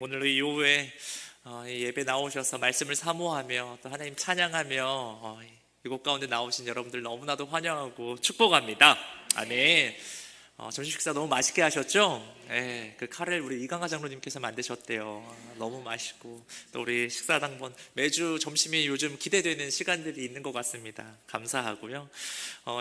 오늘 이 오후에 이 예배 나오셔서 말씀을 사모하며 또 하나님 찬양하며 이곳 가운데 나오신 여러분들 너무나도 환영하고 축복합니다. 아멘. 점심 식사 너무 맛있게 하셨죠? 네, 그 카레를 우리 이강하 장로님께서 만드셨대요. 너무 맛있고 또 우리 식사당번 매주 점심이 요즘 기대되는 시간들이 있는 것 같습니다. 감사하고요.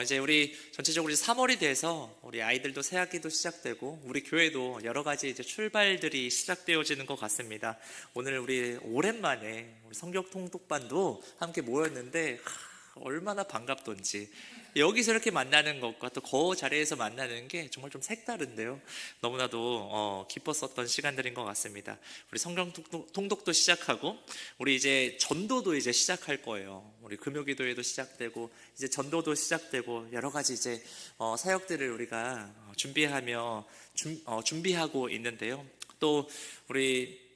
이제 우리 전체적으로 3월이 돼서 우리 아이들도 새학기도 시작되고 우리 교회도 여러 가지 이제 출발들이 시작되어지는 것 같습니다. 오늘 우리 오랜만에 우리 성경 통독반도 함께 모였는데 얼마나 반갑던지. 여기서 이렇게 만나는 것과 또 그 자리에서 만나는 게 정말 좀 색다른데요. 너무나도 기뻤었던 시간들인 것 같습니다. 우리 성경 통독도 시작하고 우리 이제 전도도 이제 시작할 거예요. 우리 금요기도회도 시작되고 이제 전도도 시작되고 여러 가지 이제 사역들을 우리가 준비하고 있는데요. 또 우리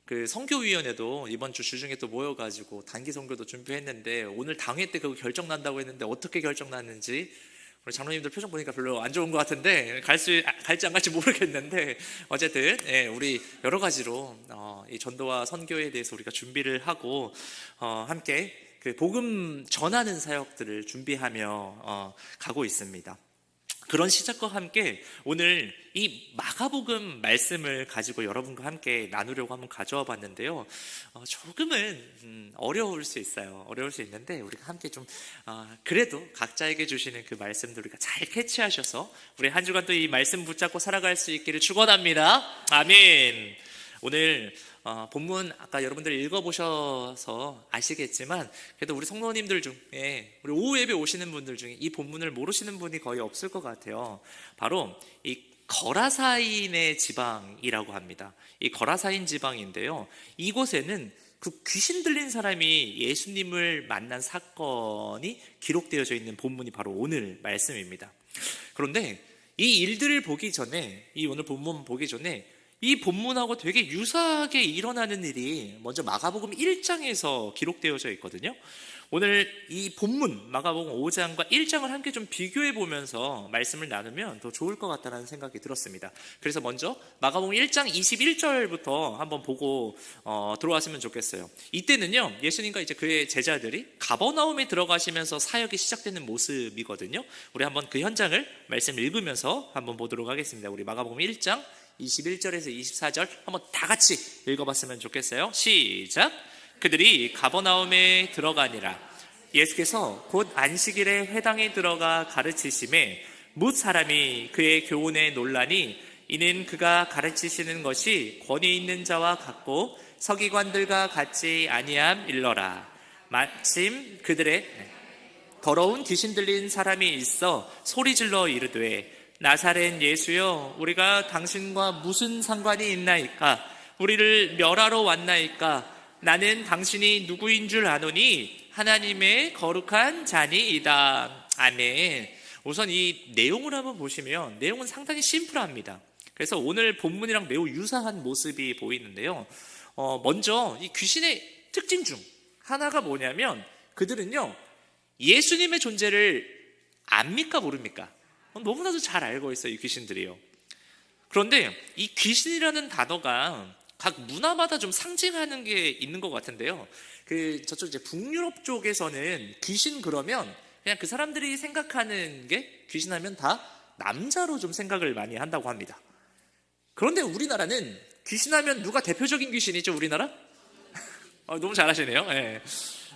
그 선교위원회도 이번 주 주중에 또 모여가지고 단기 선교도 준비했는데 오늘 당회 때 그거 결정 난다고 했는데 어떻게 결정 났는지 우리 장로님들 표정 보니까 별로 안 좋은 것 같은데 갈지 안 갈지 모르겠는데 어쨌든 우리 여러 가지로 이 전도와 선교에 대해서 우리가 준비를 하고 함께 그 복음 전하는 사역들을 준비하며 가고 있습니다. 그런 시작과 함께 오늘 이 마가복음 말씀을 가지고 여러분과 함께 나누려고 한번 가져와 봤는데요. 조금은 어려울 수 있어요. 어려울 수 있는데 우리가 함께 좀 그래도 각자에게 주시는 그 말씀들 우리가 잘 캐치하셔서 우리 한 주간 또 이 말씀 붙잡고 살아갈 수 있기를 축원합니다. 아멘. 오늘 본문 아까 여러분들 읽어보셔서 아시겠지만 그래도 우리 성도님들 중에 우리 오후 예배 오시는 분들 중에 이 본문을 모르시는 분이 거의 없을 것 같아요. 바로 이 거라사인의 지방이라고 합니다. 이 거라사인 지방인데요, 이곳에는 그 귀신 들린 사람이 예수님을 만난 사건이 기록되어져 있는 본문이 바로 오늘 말씀입니다. 그런데 이 일들을 보기 전에, 이 오늘 본문 보기 전에 이 본문하고 되게 유사하게 일어나는 일이 먼저 마가복음 1장에서 기록되어져 있거든요. 오늘 이 본문 마가복음 5장과 1장을 함께 좀 비교해 보면서 말씀을 나누면 더 좋을 것 같다는 생각이 들었습니다. 그래서 먼저 마가복음 1장 21절부터 한번 보고 들어왔으면 좋겠어요. 이때는요, 예수님과 이제 그의 제자들이 가버나움에 들어가시면서 사역이 시작되는 모습이거든요. 우리 한번 그 현장을 말씀 읽으면서 한번 보도록 하겠습니다. 우리 마가복음 1장 21절에서 24절 한번 다 같이 읽어봤으면 좋겠어요. 시작. 그들이 가버나움에 들어가니라. 예수께서 곧 안식일에 회당에 들어가 가르치심에 뭇 사람이 그의 교훈에 놀라니 이는 그가 가르치시는 것이 권위 있는 자와 같고 서기관들과 같지 아니함 일러라. 마침 그들의 더러운 귀신 들린 사람이 있어 소리질러 이르되 나사렛 예수여, 우리가 당신과 무슨 상관이 있나이까? 우리를 멸하러 왔나이까? 나는 당신이 누구인 줄 아노니 하나님의 거룩한 자니이다. 아멘. 우선 이 내용을 한번 보시면 내용은 상당히 심플합니다. 그래서 오늘 본문이랑 매우 유사한 모습이 보이는데요. 먼저 이 귀신의 특징 중 하나가 뭐냐면 그들은요, 예수님의 존재를 압니까 모릅니까? 너무나도 잘 알고 있어요, 이 귀신들이요. 그런데 이 귀신이라는 단어가 각 문화마다 좀 상징하는 게 있는 것 같은데요. 저쪽 이제 북유럽 쪽에서는 귀신 그러면 그냥 그 사람들이 생각하는 게 귀신하면 다 남자로 좀 생각을 많이 한다고 합니다. 그런데 우리나라는 귀신하면 누가 대표적인 귀신이죠, 우리나라? 너무 잘하시네요. 예.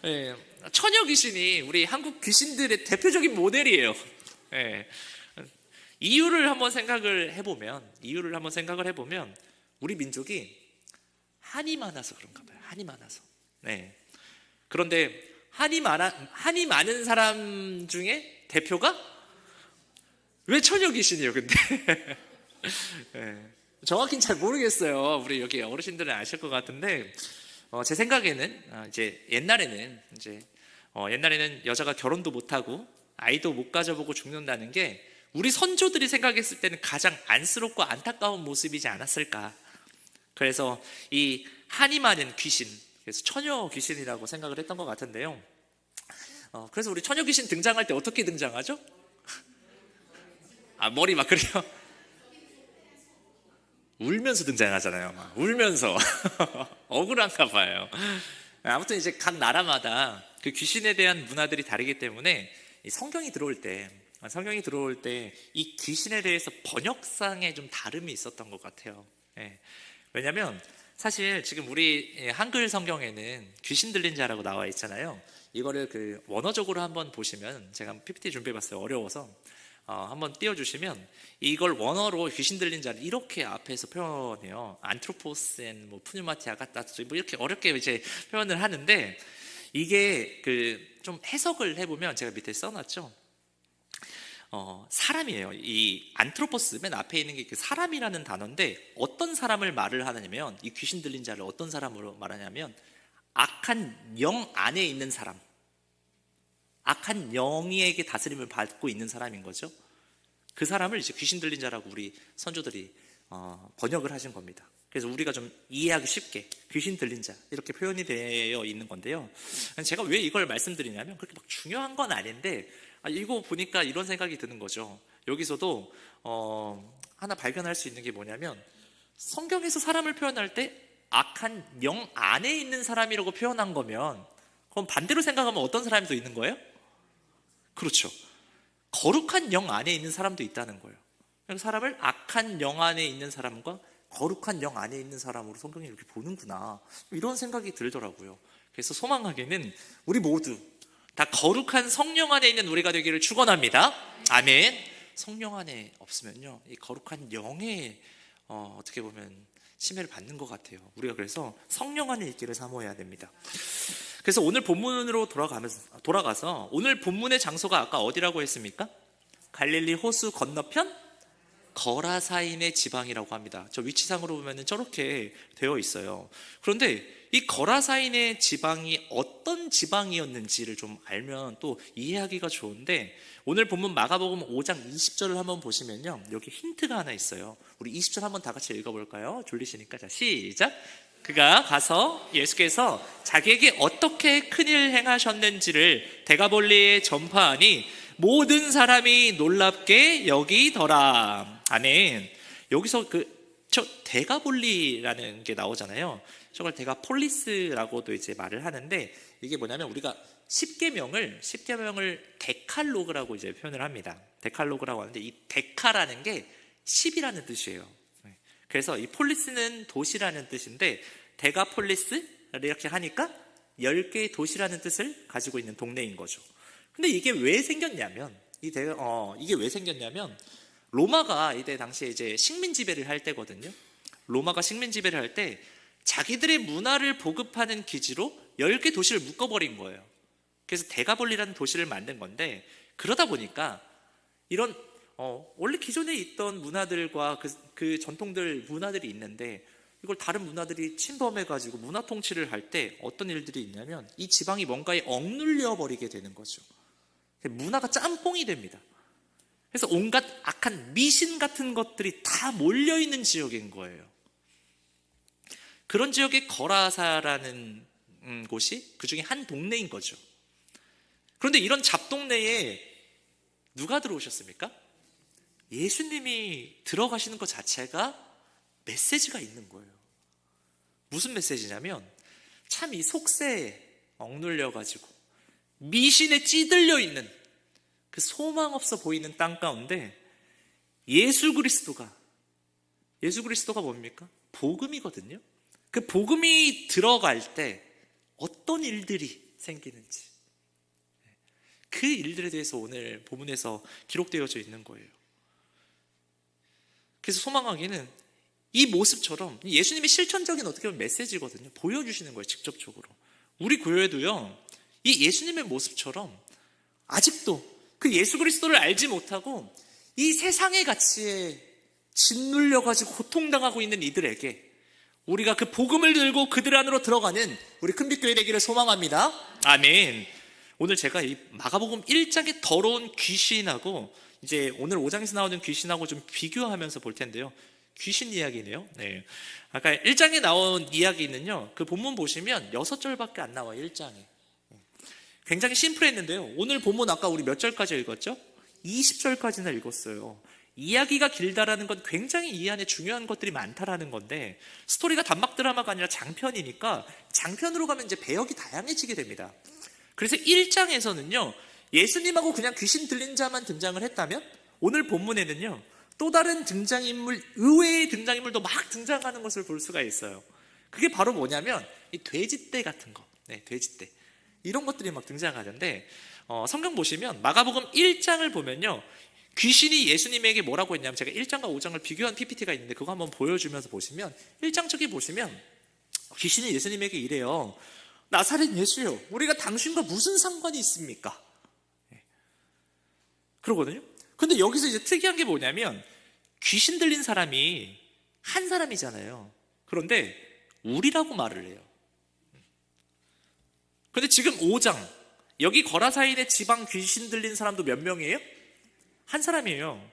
예. 처녀 귀신이 우리 한국 귀신들의 대표적인 모델이에요. 예. 이유를 한번 생각을 해보면 우리 민족이 한이 많아서 그런가 봐요. 한이 많아서. 네. 그런데 한이 많은 사람 중에 대표가 왜 처녀 귀신이에요, 근데? 네. 정확히는 잘 모르겠어요. 우리 여기 어르신들은 아실 것 같은데, 제 생각에는 이제 옛날에는 여자가 결혼도 못하고 아이도 못 가져보고 죽는다는 게 우리 선조들이 생각했을 때는 가장 안쓰럽고 안타까운 모습이지 않았을까. 그래서 이 한이 많은 귀신, 그래서 처녀 귀신이라고 생각을 했던 것 같은데요. 그래서 우리 처녀 귀신 등장할 때 어떻게 등장하죠? 머리 막 그래요? 울면서 등장하잖아요. 막 울면서 억울한가 봐요. 아무튼 이제 각 나라마다 그 귀신에 대한 문화들이 다르기 때문에 이 성경이 들어올 때 이 귀신에 대해서 번역상에 좀 다름이 있었던 것 같아요. 예. 왜냐하면 사실 지금 우리 한글 성경에는 귀신 들린 자라고 나와 있잖아요. 이거를 그 원어적으로 한번 보시면, 제가 PPT 준비해봤어요. 어려워서 한번 띄워주시면, 이걸 원어로 귀신 들린 자를 이렇게 앞에서 표현해요. 안트로포스엔 뭐 푸뉴마티 아가따스 뭐 이렇게 어렵게 이제 표현을 하는데, 이게 그 좀 해석을 해보면, 제가 밑에 써놨죠. 사람이에요. 이 안트로포스 맨 앞에 있는 게 그 사람이라는 단어인데, 어떤 사람을 말을 하냐면, 이 귀신 들린 자를 어떤 사람으로 말하냐면 악한 영 안에 있는 사람, 악한 영에게 다스림을 받고 있는 사람인 거죠. 그 사람을 이제 귀신 들린 자라고 우리 선조들이 번역을 하신 겁니다. 그래서 우리가 좀 이해하기 쉽게 귀신 들린 자 이렇게 표현이 되어 있는 건데요. 제가 왜 이걸 말씀드리냐면, 그렇게 막 중요한 건 아닌데 이거 보니까 이런 생각이 드는 거죠. 여기서도 하나 발견할 수 있는 게 뭐냐면, 성경에서 사람을 표현할 때 악한 영 안에 있는 사람이라고 표현한 거면, 그럼 반대로 생각하면 어떤 사람이 또 있는 거예요? 그렇죠. 거룩한 영 안에 있는 사람도 있다는 거예요. 사람을 악한 영 안에 있는 사람과 거룩한 영 안에 있는 사람으로 성경이 이렇게 보는구나, 이런 생각이 들더라고요. 그래서 소망하게는 우리 모두 다 거룩한 성령 안에 있는 우리가 되기를 축원합니다. 아멘. 성령 안에 없으면요, 이 거룩한 영에 어떻게 보면 침해를 받는 것 같아요. 우리가 그래서 성령 안에 있기를 사모해야 됩니다. 그래서 오늘 본문으로 돌아가서, 오늘 본문의 장소가 아까 어디라고 했습니까? 갈릴리 호수 건너편 거라사인의 지방이라고 합니다. 저 위치상으로 보면 저렇게 되어 있어요. 그런데 이 거라사인의 지방이 어떤 지방이었는지를 좀 알면 또 이해하기가 좋은데, 오늘 본문 마가복음 5장 20절을 한번 보시면요, 여기 힌트가 하나 있어요. 우리 20절 한번 다 같이 읽어볼까요? 졸리시니까. 자, 시작. 그가 가서 예수께서 자기에게 어떻게 큰일 행하셨는지를 데가볼리에 전파하니 모든 사람이 놀랍게 여기더라. 아멘. 여기서 저 데가볼리라는 게 나오잖아요. 저걸 데가폴리스라고도 이제 말을 하는데, 이게 뭐냐면 우리가 10계명을 데칼로그라고 이제 표현을 합니다. 데칼로그라고 하는데, 이 데카라는 게 10이라는 뜻이에요. 그래서 이 폴리스는 도시라는 뜻인데, 데가폴리스 이렇게 하니까 10개의 도시라는 뜻을 가지고 있는 동네인 거죠. 근데 이게 왜 생겼냐면, 이게 왜 생겼냐면, 로마가 이때 당시에 이제 식민 지배를 할 때거든요. 로마가 식민 지배를 할 때 자기들의 문화를 보급하는 기지로 10개 도시를 묶어버린 거예요. 그래서 데가볼리라는 도시를 만든 건데, 그러다 보니까 이런 원래 기존에 있던 문화들과 그 전통들 문화들이 있는데, 이걸 다른 문화들이 침범해가지고 문화 통치를 할 때 어떤 일들이 있냐면, 이 지방이 뭔가에 억눌려 버리게 되는 거죠. 문화가 짬뽕이 됩니다. 그래서 온갖 악한 미신 같은 것들이 다 몰려있는 지역인 거예요. 그런 지역의 거라사라는 곳이 그 중에 한 동네인 거죠. 그런데 이런 잡동네에 누가 들어오셨습니까? 예수님이 들어가시는 것 자체가 메시지가 있는 거예요. 무슨 메시지냐면, 참 이 속세에 억눌려가지고 미신에 찌들려 있는 그 소망 없어 보이는 땅 가운데 예수 그리스도가 뭡니까? 복음이거든요. 그 복음이 들어갈 때 어떤 일들이 생기는지, 그 일들에 대해서 오늘 본문에서 기록되어져 있는 거예요. 그래서 소망하기는 이 모습처럼 예수님의 실천적인 어떻게 보면 메시지거든요. 보여주시는 거예요, 직접적으로. 우리 교회도요, 이 예수님의 모습처럼 아직도 그 예수 그리스도를 알지 못하고 이 세상의 가치에 짓눌려가지고 고통당하고 있는 이들에게 우리가 그 복음을 들고 그들 안으로 들어가는 우리 큰빛교회 되기를 소망합니다. 아멘. 오늘 제가 이 마가복음 1장의 더러운 귀신하고 이제 오늘 5장에서 나오는 귀신하고 좀 비교하면서 볼 텐데요. 귀신 이야기네요. 네. 아까 1장에 나온 이야기는요, 그 본문 보시면 6절밖에 안 나와요. 1장에. 굉장히 심플했는데요, 오늘 본문 아까 우리 몇 절까지 읽었죠? 20절까지나 읽었어요. 이야기가 길다라는 건 굉장히 이 안에 중요한 것들이 많다라는 건데, 스토리가 단막 드라마가 아니라 장편이니까 장편으로 가면 이제 배역이 다양해지게 됩니다. 그래서 1장에서는요, 예수님하고 그냥 귀신 들린 자만 등장을 했다면, 오늘 본문에는요, 또 다른 등장인물, 의외의 등장인물도 막 등장하는 것을 볼 수가 있어요. 그게 바로 뭐냐면 이 돼지떼 같은 거, 돼지떼, 이런 것들이 막 등장하는데, 성경 보시면 마가복음 1장을 보면요, 귀신이 예수님에게 뭐라고 했냐면, 제가 1장과 5장을 비교한 PPT가 있는데 그거 한번 보여주면서 보시면, 1장 저기 보시면 귀신이 예수님에게 이래요. 나사렛 예수요, 우리가 당신과 무슨 상관이 있습니까? 그러거든요. 근데 여기서 이제 특이한 게 뭐냐면, 귀신 들린 사람이 한 사람이잖아요. 그런데 우리라고 말을 해요. 근데 지금 5장, 여기 거라사인의 지방 귀신 들린 사람도 몇 명이에요? 한 사람이에요.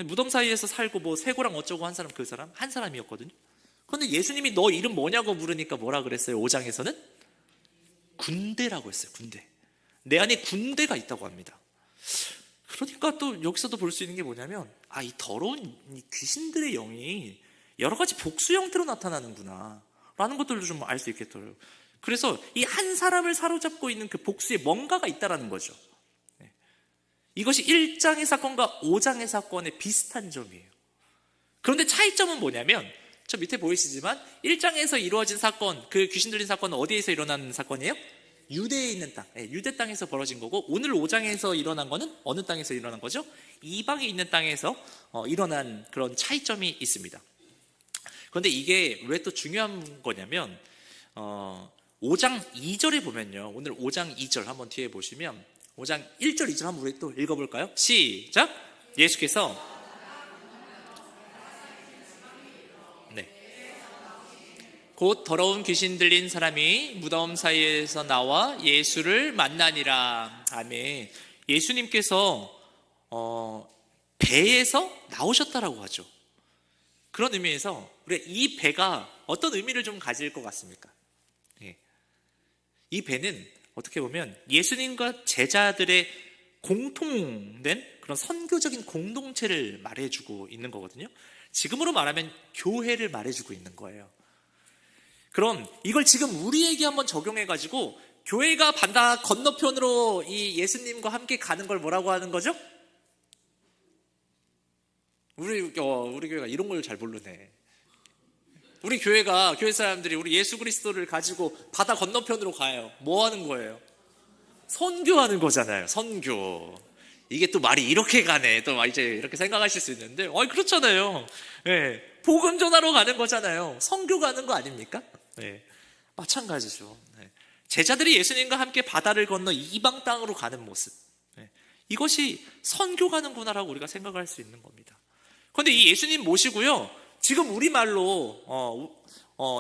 무덤 사이에서 살고 뭐 쇠고랑 어쩌고 한 사람, 그 사람 한 사람이었거든요. 그런데 예수님이 너 이름 뭐냐고 물으니까 뭐라 그랬어요? 5장에서는 군대라고 했어요. 군대. 내 안에 군대가 있다고 합니다. 그러니까 또 여기서도 볼 수 있는 게 뭐냐면, 이 더러운 이 귀신들의 영이 여러 가지 복수 형태로 나타나는구나 라는 것들도 좀 알 수 있겠더라고요. 그래서 이 한 사람을 사로잡고 있는 그 복수에 뭔가가 있다라는 거죠. 이것이 1장의 사건과 5장의 사건의 비슷한 점이에요. 그런데 차이점은 뭐냐면, 저 밑에 보이시지만 1장에서 이루어진 사건, 그 귀신 들린 사건은 어디에서 일어난 사건이에요? 유대에 있는 땅, 유대 땅에서 벌어진 거고, 오늘 5장에서 일어난 거는 어느 땅에서 일어난 거죠? 이방에 있는 땅에서 일어난 그런 차이점이 있습니다. 그런데 이게 왜 또 중요한 거냐면, 5장 2절에 보면요, 오늘 5장 2절 한번 뒤에 보시면 5장 1절 2절 한번 우리 또 읽어볼까요? 시작! 예수께서 곧 더러운 귀신 들린 사람이 무덤 사이에서 나와 예수를 만나니라. 아멘. 예수님께서 배에서 나오셨다라고 하죠. 그런 의미에서 우리 이 배가 어떤 의미를 좀 가질 것 같습니까? 이 배는 어떻게 보면 예수님과 제자들의 공통된 그런 선교적인 공동체를 말해주고 있는 거거든요. 지금으로 말하면 교회를 말해주고 있는 거예요. 그럼 이걸 지금 우리에게 한번 적용해가지고 교회가 바다 건너편으로 이 예수님과 함께 가는 걸 뭐라고 하는 거죠? 우리 교회가 이런 걸 잘 모르네. 우리 교회가, 교회 사람들이 우리 예수 그리스도를 가지고 바다 건너편으로 가요. 뭐 하는 거예요? 선교하는 거잖아요. 선교. 이게 또 말이 이렇게 가네. 또 이제 이렇게 생각하실 수 있는데, 그렇잖아요. 복음 전하러 가는 거잖아요. 선교 가는 거 아닙니까? 마찬가지죠. 제자들이 예수님과 함께 바다를 건너 이방 땅으로 가는 모습, 이것이 선교 가는구나라고 우리가 생각할 수 있는 겁니다. 그런데 이 예수님 모시고요, 지금 우리말로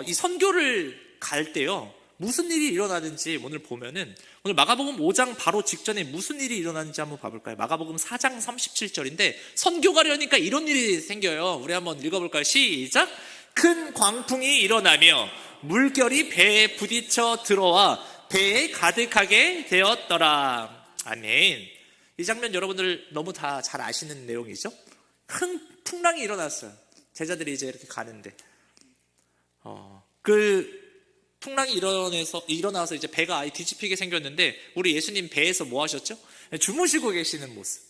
이 선교를 갈 때요, 무슨 일이 일어나는지 오늘 보면은, 오늘 마가복음 5장 바로 직전에 무슨 일이 일어나는지 한번 봐볼까요? 마가복음 4장 37절인데 선교 가려니까 이런 일이 생겨요. 우리 한번 읽어볼까요? 시작! 큰 광풍이 일어나며 물결이 배에 부딪혀 들어와 배에 가득하게 되었더라. 아멘. 이 장면 여러분들 너무 다 잘 아시는 내용이죠? 큰 풍랑이 일어났어요. 제자들이 이제 이렇게 가는데, 그 풍랑이 일어나서 이제 배가 아예 뒤집히게 생겼는데, 우리 예수님 배에서 뭐 하셨죠? 주무시고 계시는 모습.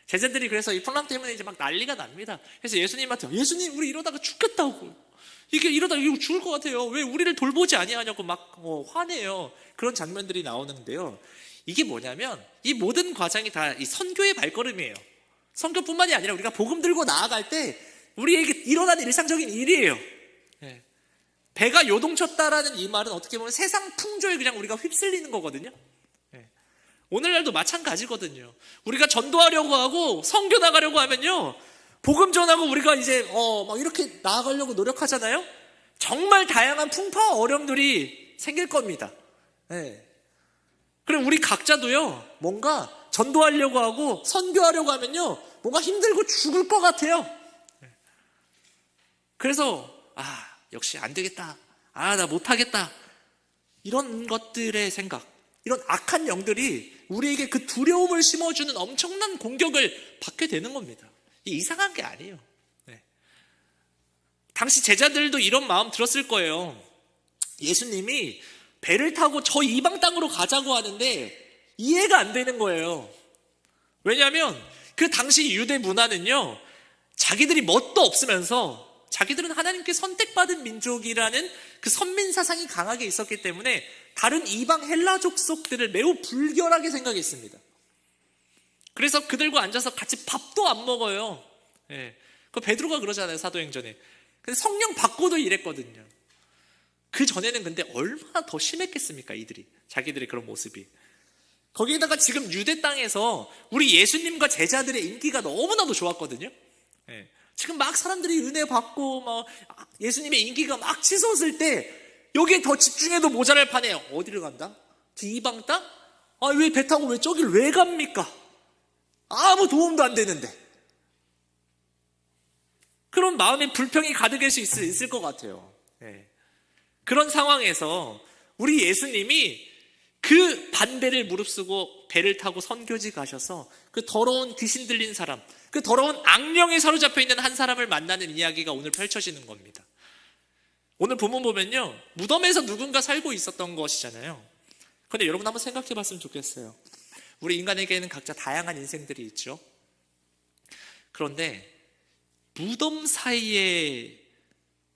제자들이 그래서 이 풍랑 때문에 이제 막 난리가 납니다. 그래서 예수님한테, 예수님 우리 이러다가 죽겠다고, 이러다가 이거 죽을 것 같아요. 왜 우리를 돌보지 아니하냐고 막 화내요. 그런 장면들이 나오는데요, 이게 뭐냐면 이 모든 과정이 다 이 선교의 발걸음이에요. 선교뿐만이 아니라 우리가 복음 들고 나아갈 때 우리에게 일어나는 일상적인 일이에요. 배가 요동쳤다라는 이 말은 어떻게 보면 세상 풍조에 그냥 우리가 휩쓸리는 거거든요. 오늘날도 마찬가지거든요. 우리가 전도하려고 하고 선교 나가려고 하면요, 복음 전하고 우리가 이제 막 이렇게 나아가려고 노력하잖아요. 정말 다양한 풍파와 어려움들이 생길 겁니다. 그럼 우리 각자도요, 뭔가 전도하려고 하고 선교하려고 하면요, 뭔가 힘들고 죽을 것 같아요. 그래서 역시 안 되겠다, 나 못하겠다, 이런 것들의 생각, 이런 악한 영들이 우리에게 그 두려움을 심어주는 엄청난 공격을 받게 되는 겁니다. 이상한 게 아니에요. 네. 당시 제자들도 이런 마음 들었을 거예요. 예수님이 배를 타고 저 이방 땅으로 가자고 하는데 이해가 안 되는 거예요. 왜냐하면 그 당시 유대 문화는요, 자기들이 뭣도 없으면서 자기들은 하나님께 선택받은 민족이라는 그 선민 사상이 강하게 있었기 때문에 다른 이방 헬라 족속들을 매우 불결하게 생각했습니다. 그래서 그들과 앉아서 같이 밥도 안 먹어요. 예. 그 베드로가 그러잖아요, 사도행전에. 근데 성령 받고도 이랬거든요. 그 전에는 근데 얼마나 더 심했겠습니까, 이들이. 자기들의 그런 모습이. 거기에다가 지금 유대 땅에서 우리 예수님과 제자들의 인기가 너무나도 좋았거든요. 예. 지금 막 사람들이 은혜 받고 막 예수님의 인기가 막 치솟을 때 여기에 더 집중해도 모자랄 판에 어디를 간다? 저 이방 땅? 아, 왜 배 타고 왜 저길 왜 갑니까? 아무 도움도 안 되는데. 그런 마음에 불평이 가득할 수 있을 것 같아요. 예. 그런 상황에서 우리 예수님이 그 반배를 무릅쓰고 배를 타고 선교지 가셔서 그 더러운 귀신 들린 사람, 그 더러운 악령에 사로잡혀 있는 한 사람을 만나는 이야기가 오늘 펼쳐지는 겁니다. 오늘 본문 보면요, 무덤에서 누군가 살고 있었던 것이잖아요. 그런데 여러분 한번 생각해 봤으면 좋겠어요. 우리 인간에게는 각자 다양한 인생들이 있죠. 그런데 무덤 사이에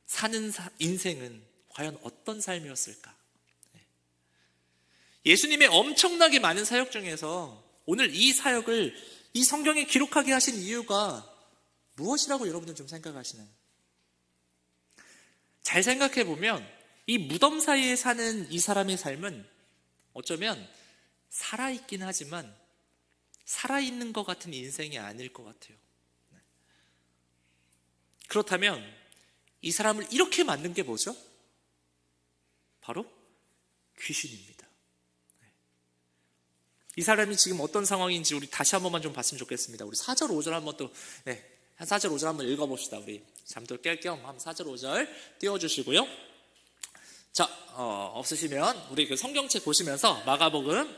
사는 인생은 과연 어떤 삶이었을까? 예수님의 엄청나게 많은 사역 중에서 오늘 이 사역을 이 성경에 기록하게 하신 이유가 무엇이라고 여러분들 좀 생각하시나요? 잘 생각해 보면 이 무덤 사이에 사는 이 사람의 삶은 어쩌면 살아있긴 하지만 살아있는 것 같은 인생이 아닐 것 같아요. 그렇다면 이 사람을 이렇게 만든 게 뭐죠? 바로 귀신입니다. 이 사람이 지금 어떤 상황인지 우리 다시 한 번만 좀 봤으면 좋겠습니다. 우리 4절 5절 한번 또 한 4절 5절 한번 읽어봅시다. 우리 잠도 깰 겸 한 4절 5절 띄워주시고요. 자, 없으시면 우리 그 성경책 보시면서 마가복음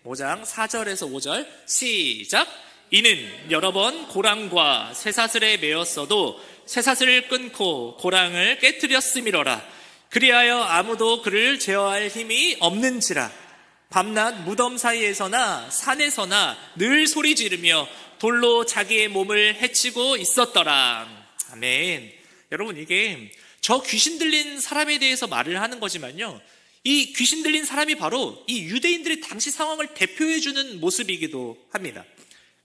5장 4절에서 5절 시작. 이는 여러 번 고랑과 쇠사슬에 매었어도 쇠사슬을 끊고 고랑을 깨뜨렸음이로라. 그리하여 아무도 그를 제어할 힘이 없는지라. 밤낮 무덤 사이에서나 산에서나 늘 소리 지르며 돌로 자기의 몸을 해치고 있었더라. 아멘. 여러분, 이게 저 귀신 들린 사람에 대해서 말을 하는 거지만요, 이 귀신 들린 사람이 바로 이 유대인들의 당시 상황을 대표해주는 모습이기도 합니다.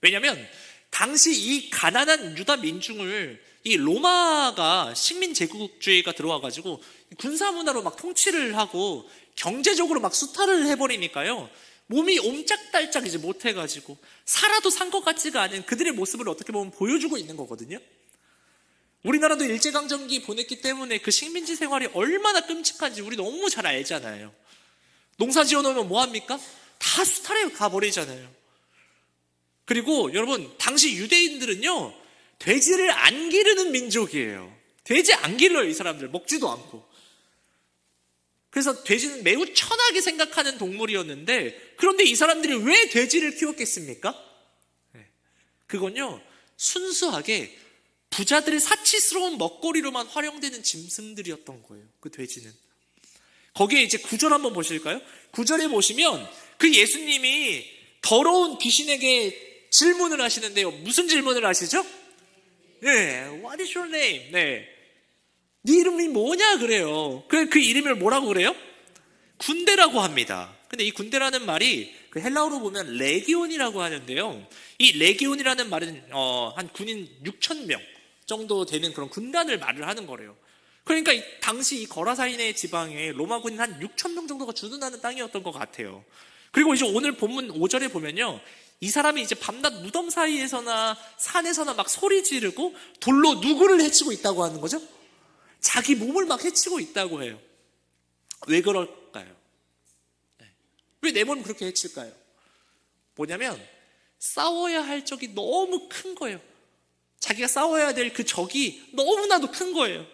왜냐하면 당시 이 가난한 유다 민중을 이 로마가 식민 제국주의가 들어와가지고 군사 문화로 막 통치를 하고 경제적으로 막 수탈을 해버리니까요, 몸이 옴짝달짝 이제 못해가지고 살아도 산 것 같지가 않은 그들의 모습을 어떻게 보면 보여주고 있는 거거든요. 우리나라도 일제강점기 보냈기 때문에 그 식민지 생활이 얼마나 끔찍한지 우리 너무 잘 알잖아요. 농사 지어놓으면 뭐합니까? 다 수탈해 가버리잖아요. 그리고 여러분, 당시 유대인들은요, 돼지를 안 기르는 민족이에요. 돼지 안 길러요. 이 사람들 먹지도 않고. 그래서 돼지는 매우 천하게 생각하는 동물이었는데, 그런데 이 사람들이 왜 돼지를 키웠겠습니까? 그건요, 순수하게 부자들의 사치스러운 먹거리로만 활용되는 짐승들이었던 거예요. 그 돼지는. 거기에 이제 9절 한번 보실까요? 9절에 보시면 그 예수님이 더러운 귀신에게 질문을 하시는데요. 무슨 질문을 하시죠? What is your name? 네 이름이 뭐냐 그래요. 그 이름을 뭐라고 그래요? 군대라고 합니다. 근데 이 군대라는 말이 그 헬라어로 보면 레기온이라고 하는데요, 이 레기온이라는 말은 한 군인 6,000명 정도 되는 그런 군단을 말을 하는 거래요. 그러니까 당시 이 거라사인의 지방에 로마 군인 한 6,000명 정도가 주둔하는 땅이었던 것 같아요. 그리고 이제 오늘 본문 5절에 보면요, 이 사람이 이제 밤낮 무덤 사이에서나 산에서나 막 소리 지르고 돌로 누구를 해치고 있다고 하는 거죠? 자기 몸을 막 해치고 있다고 해요. 왜 그럴까요? 왜 내 몸을 그렇게 해칠까요? 뭐냐면 싸워야 할 적이 너무 큰 거예요. 자기가 싸워야 될 그 적이 너무나도 큰 거예요.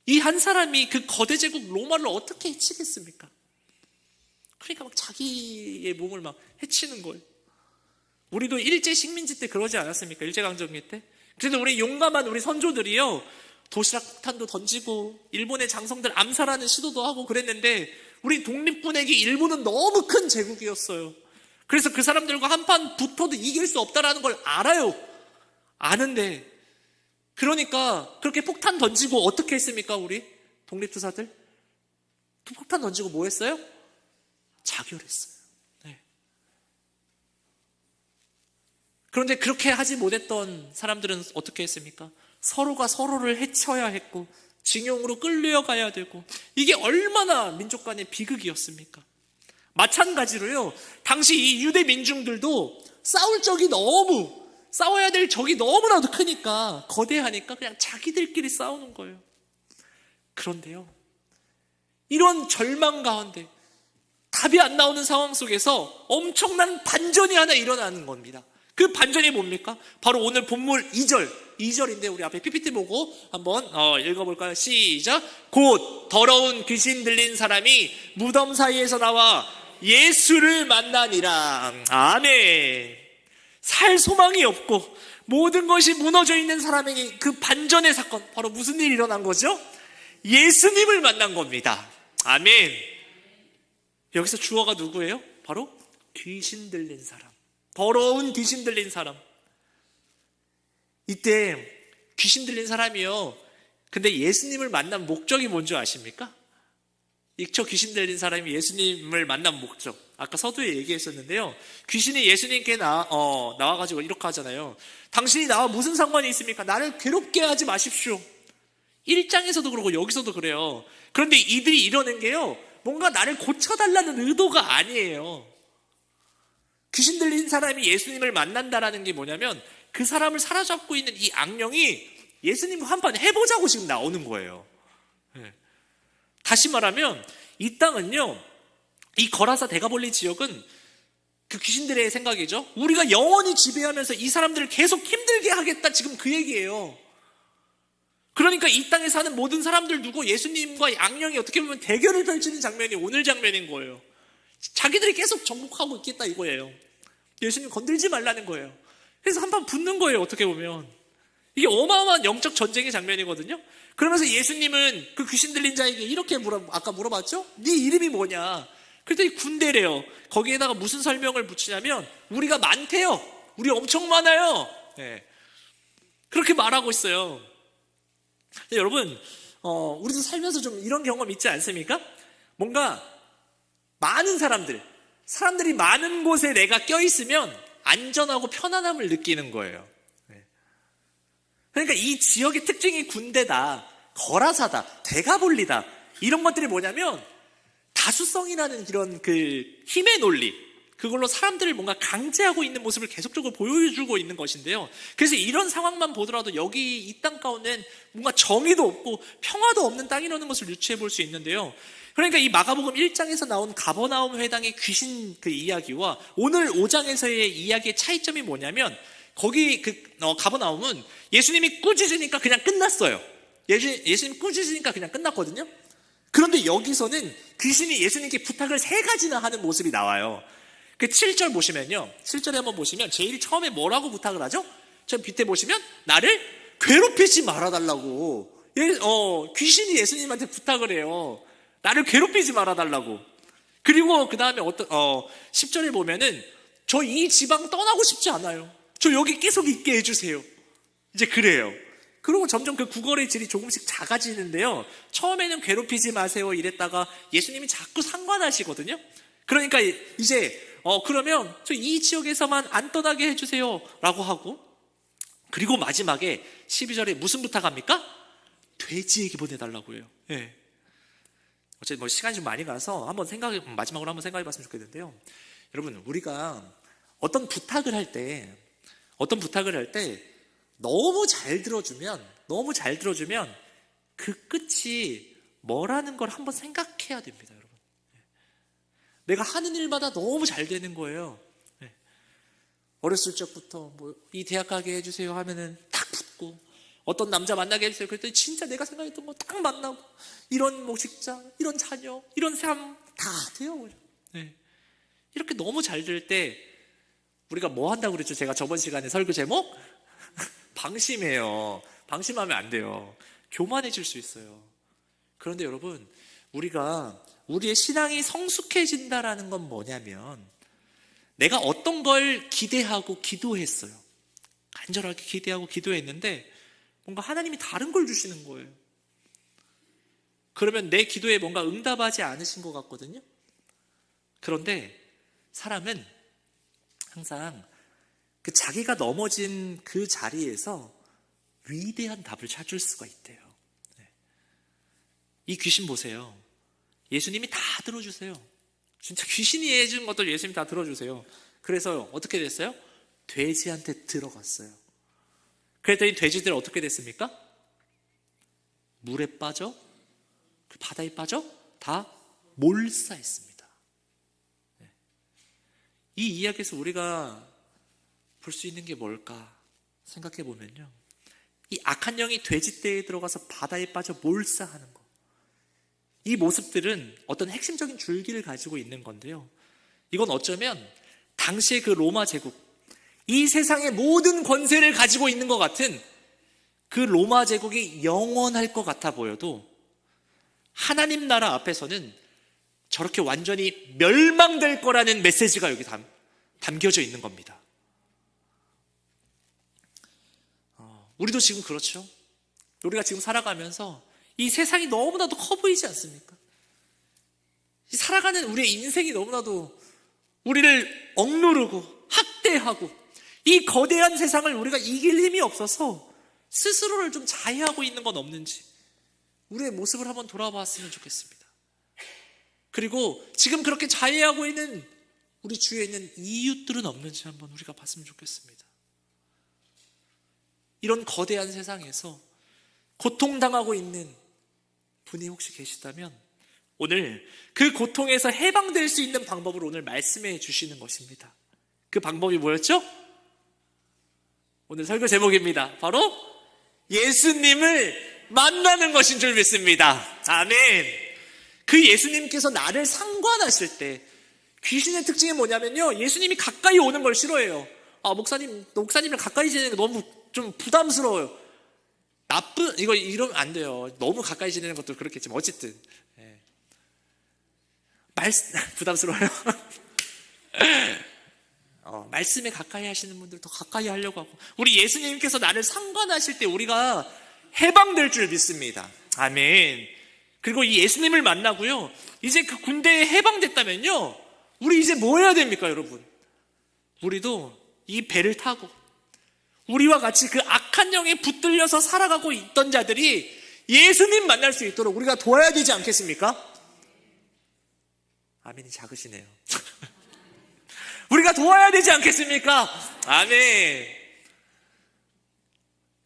이 한 사람이 그 거대 제국 로마를 어떻게 해치겠습니까? 그러니까 막 자기의 몸을 막 해치는 거예요. 우리도 일제 식민지 때 그러지 않았습니까? 일제강점기 때. 그래도 우리 용감한 우리 선조들이요, 도시락 폭탄도 던지고 일본의 장성들 암살하는 시도도 하고 그랬는데, 우리 독립군에게 일본은 너무 큰 제국이었어요. 그래서 그 사람들과 한판 붙어도 이길 수 없다라는 걸 알아요. 아는데, 그러니까 그렇게 폭탄 던지고 어떻게 했습니까? 우리 독립투사들 폭탄 던지고 뭐 했어요? 자결했어요. 네. 그런데 그렇게 하지 못했던 사람들은 어떻게 했습니까? 서로가 서로를 해쳐야 했고 징용으로 끌려가야 되고, 이게 얼마나 민족 간의 비극이었습니까? 마찬가지로요, 당시 이 유대 민중들도 싸워야 될 적이 너무나도 크니까, 거대하니까 그냥 자기들끼리 싸우는 거예요. 그런데요, 이런 절망 가운데 답이 안 나오는 상황 속에서 엄청난 반전이 하나 일어나는 겁니다. 그 반전이 뭡니까? 바로 오늘 본문 2절인데 우리 앞에 PPT 보고 한번 읽어볼까요? 시작. 곧 더러운 귀신 들린 사람이 무덤 사이에서 나와 예수를 만나니라. 아멘. 살 소망이 없고 모든 것이 무너져 있는 사람에게 그 반전의 사건, 바로 무슨 일이 일어난 거죠? 예수님을 만난 겁니다. 아멘. 여기서 주어가 누구예요? 바로 귀신 들린 사람, 더러운 귀신 들린 사람. 이때 귀신 들린 사람이요, 근데 예수님을 만난 목적이 뭔지 아십니까? 저 귀신 들린 사람이 예수님을 만난 목적, 아까 서두에 얘기했었는데요, 귀신이 예수님께 나와가지고 이렇게 하잖아요. 당신이 나와 무슨 상관이 있습니까? 나를 괴롭게 하지 마십시오. 1장에서도 그러고 여기서도 그래요. 그런데 이들이 이러는 게요, 뭔가 나를 고쳐달라는 의도가 아니에요. 귀신 들린 사람이 예수님을 만난다라는 게 뭐냐면, 그 사람을 사로잡고 있는 이 악령이 예수님과 한판 해보자고 지금 나오는 거예요. 다시 말하면 이 땅은요, 이 거라사 데가볼리 지역은 그 귀신들의 생각이죠. 우리가 영원히 지배하면서 이 사람들을 계속 힘들게 하겠다, 지금 그 얘기예요. 그러니까 이 땅에 사는 모든 사람들 두고 예수님과 악령이 어떻게 보면 대결을 펼치는 장면이 오늘 장면인 거예요. 자기들이 계속 정복하고 있겠다 이거예요. 예수님 건들지 말라는 거예요. 그래서 한판 붙는 거예요. 어떻게 보면 이게 어마어마한 영적 전쟁의 장면이거든요. 그러면서 예수님은 그 귀신 들린 자에게 이렇게 아까 물어봤죠? 네 이름이 뭐냐? 그랬더니 군대래요. 거기에다가 무슨 설명을 붙이냐면, 우리가 많대요. 우리 엄청 많아요. 네. 그렇게 말하고 있어요. 여러분, 우리도 살면서 좀 이런 경험 있지 않습니까? 뭔가 많은 사람들이 많은 곳에 내가 껴있으면 안전하고 편안함을 느끼는 거예요. 그러니까 이 지역의 특징이 군대다, 거라사다, 데가볼리다, 이런 것들이 뭐냐면 다수성이라는 이런 그 힘의 논리, 그걸로 사람들을 뭔가 강제하고 있는 모습을 계속적으로 보여주고 있는 것인데요. 그래서 이런 상황만 보더라도 여기 이 땅 가운데는 뭔가 정의도 없고 평화도 없는 땅이라는 것을 유추해 볼 수 있는데요. 그러니까 이 마가복음 1장에서 나온 가버나움 회당의 귀신 그 이야기와 오늘 5장에서의 이야기의 차이점이 뭐냐면, 거기 가버나움은 예수님이 꾸짖으니까 그냥 끝났어요. 예수님 꾸짖으니까 그냥 끝났거든요. 그런데 여기서는 귀신이 예수님께 부탁을 3가지나 하는 모습이 나와요. 그 7절 보시면요, 7절에 한번 보시면 제일 처음에 뭐라고 부탁을 하죠? 저 밑에 보시면 나를 괴롭히지 말아달라고, 귀신이 예수님한테 부탁을 해요. 나를 괴롭히지 말아달라고. 그리고 그 다음에 10절에 보면은 저 이 지방 떠나고 싶지 않아요. 저 여기 계속 있게 해주세요. 이제 그래요. 그리고 점점 그 구걸의 질이 조금씩 작아지는데요, 처음에는 괴롭히지 마세요 이랬다가 예수님이 자꾸 상관하시거든요. 그러니까 이제 그러면 저 이 지역에서만 안 떠나게 해주세요 라고 하고, 그리고 마지막에 12절에 무슨 부탁합니까? 돼지에게 보내달라고 해요. 네. 어쨌든 시간이 좀 많이 가서 마지막으로 한번 생각해 봤으면 좋겠는데요. 여러분, 우리가 어떤 부탁을 할 때 너무 잘 들어주면 그 끝이 뭐라는 걸 한번 생각해야 됩니다, 여러분. 내가 하는 일마다 너무 잘 되는 거예요. 어렸을 적부터 이 대학 가게 해주세요 하면은 딱 붙고, 어떤 남자 만나게 해주세요 그랬더니 진짜 내가 생각했던 거 딱 만나고, 이런 직장, 이런 자녀, 이런 삶 다 돼요. 이렇게 너무 잘 될 때 우리가 뭐 한다고 그랬죠? 제가 저번 시간에 설교 제목? 방심해요. 방심하면 안 돼요. 교만해질 수 있어요. 그런데 여러분, 우리의 신앙이 성숙해진다라는 건 뭐냐면, 내가 어떤 걸 기대하고 기도했어요. 간절하게 기대하고 기도했는데 뭔가 하나님이 다른 걸 주시는 거예요. 그러면 내 기도에 뭔가 응답하지 않으신 것 같거든요. 그런데 사람은 항상 그 자기가 넘어진 그 자리에서 위대한 답을 찾을 수가 있대요. 이 귀신 보세요. 예수님이 다 들어주세요. 진짜 귀신이 해준 것도 예수님이 다 들어주세요. 그래서 어떻게 됐어요? 돼지한테 들어갔어요. 그랬더니 돼지들 어떻게 됐습니까? 물에 빠져, 그 바다에 빠져 다 몰사했습니다. 이 이야기에서 우리가 볼 수 있는 게 뭘까 생각해 보면요, 이 악한 영이 돼지떼에 들어가서 바다에 빠져 몰사하는 것, 이 모습들은 어떤 핵심적인 줄기를 가지고 있는 건데요, 이건 어쩌면 당시의 그 로마 제국, 이 세상의 모든 권세를 가지고 있는 것 같은 그 로마 제국이 영원할 것 같아 보여도 하나님 나라 앞에서는 저렇게 완전히 멸망될 거라는 메시지가 여기 담겨져 있는 겁니다. 우리도 지금 그렇죠. 우리가 지금 살아가면서 이 세상이 너무나도 커 보이지 않습니까? 살아가는 우리의 인생이 너무나도 우리를 억누르고 학대하고, 이 거대한 세상을 우리가 이길 힘이 없어서 스스로를 좀 자해하고 있는 건 없는지 우리의 모습을 한번 돌아봤으면 좋겠습니다. 그리고 지금 그렇게 자해하고 있는 우리 주위에 있는 이웃들은 없는지 한번 우리가 봤으면 좋겠습니다. 이런 거대한 세상에서 고통당하고 있는 분이 혹시 계시다면 오늘 그 고통에서 해방될 수 있는 방법을 오늘 말씀해 주시는 것입니다. 그 방법이 뭐였죠? 오늘 설교 제목입니다. 바로 예수님을 만나는 것인 줄 믿습니다. 아멘. 그 예수님께서 나를 상관하실 때, 귀신의 특징이 뭐냐면요, 예수님이 가까이 오는 걸 싫어해요. 목사님이랑 가까이 지내는 게 너무 좀 부담스러워요. 이러면 안 돼요. 너무 가까이 지내는 것도 그렇겠지만 어쨌든 부담스러워요. 말씀에 가까이 하시는 분들 더 가까이 하려고 하고, 우리 예수님께서 나를 상관하실 때 우리가 해방될 줄 믿습니다. 아멘. 그리고 이 예수님을 만나고요, 이제 그 군대에 해방됐다면요, 우리 이제 뭐 해야 됩니까, 여러분? 우리도 이 배를 타고 우리와 같이 그 악한 영에 붙들려서 살아가고 있던 자들이 예수님 만날 수 있도록 우리가 도와야 되지 않겠습니까? 아멘이 작으시네요. 우리가 도와야 되지 않겠습니까? 아멘.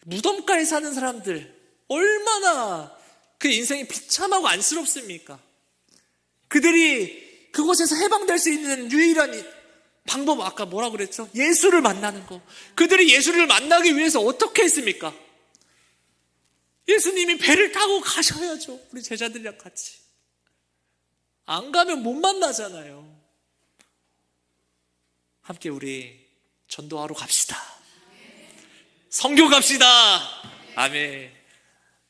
무덤가에 사는 사람들 얼마나 그 인생이 비참하고 안쓰럽습니까? 그들이 그곳에서 해방될 수 있는 유일한 방법, 아까 뭐라고 그랬죠? 예수를 만나는 거. 그들이 예수를 만나기 위해서 어떻게 했습니까? 예수님이 배를 타고 가셔야죠. 우리 제자들이랑 같이. 안 가면 못 만나잖아요. 함께 우리 전도하러 갑시다. 선교 갑시다. 아멘.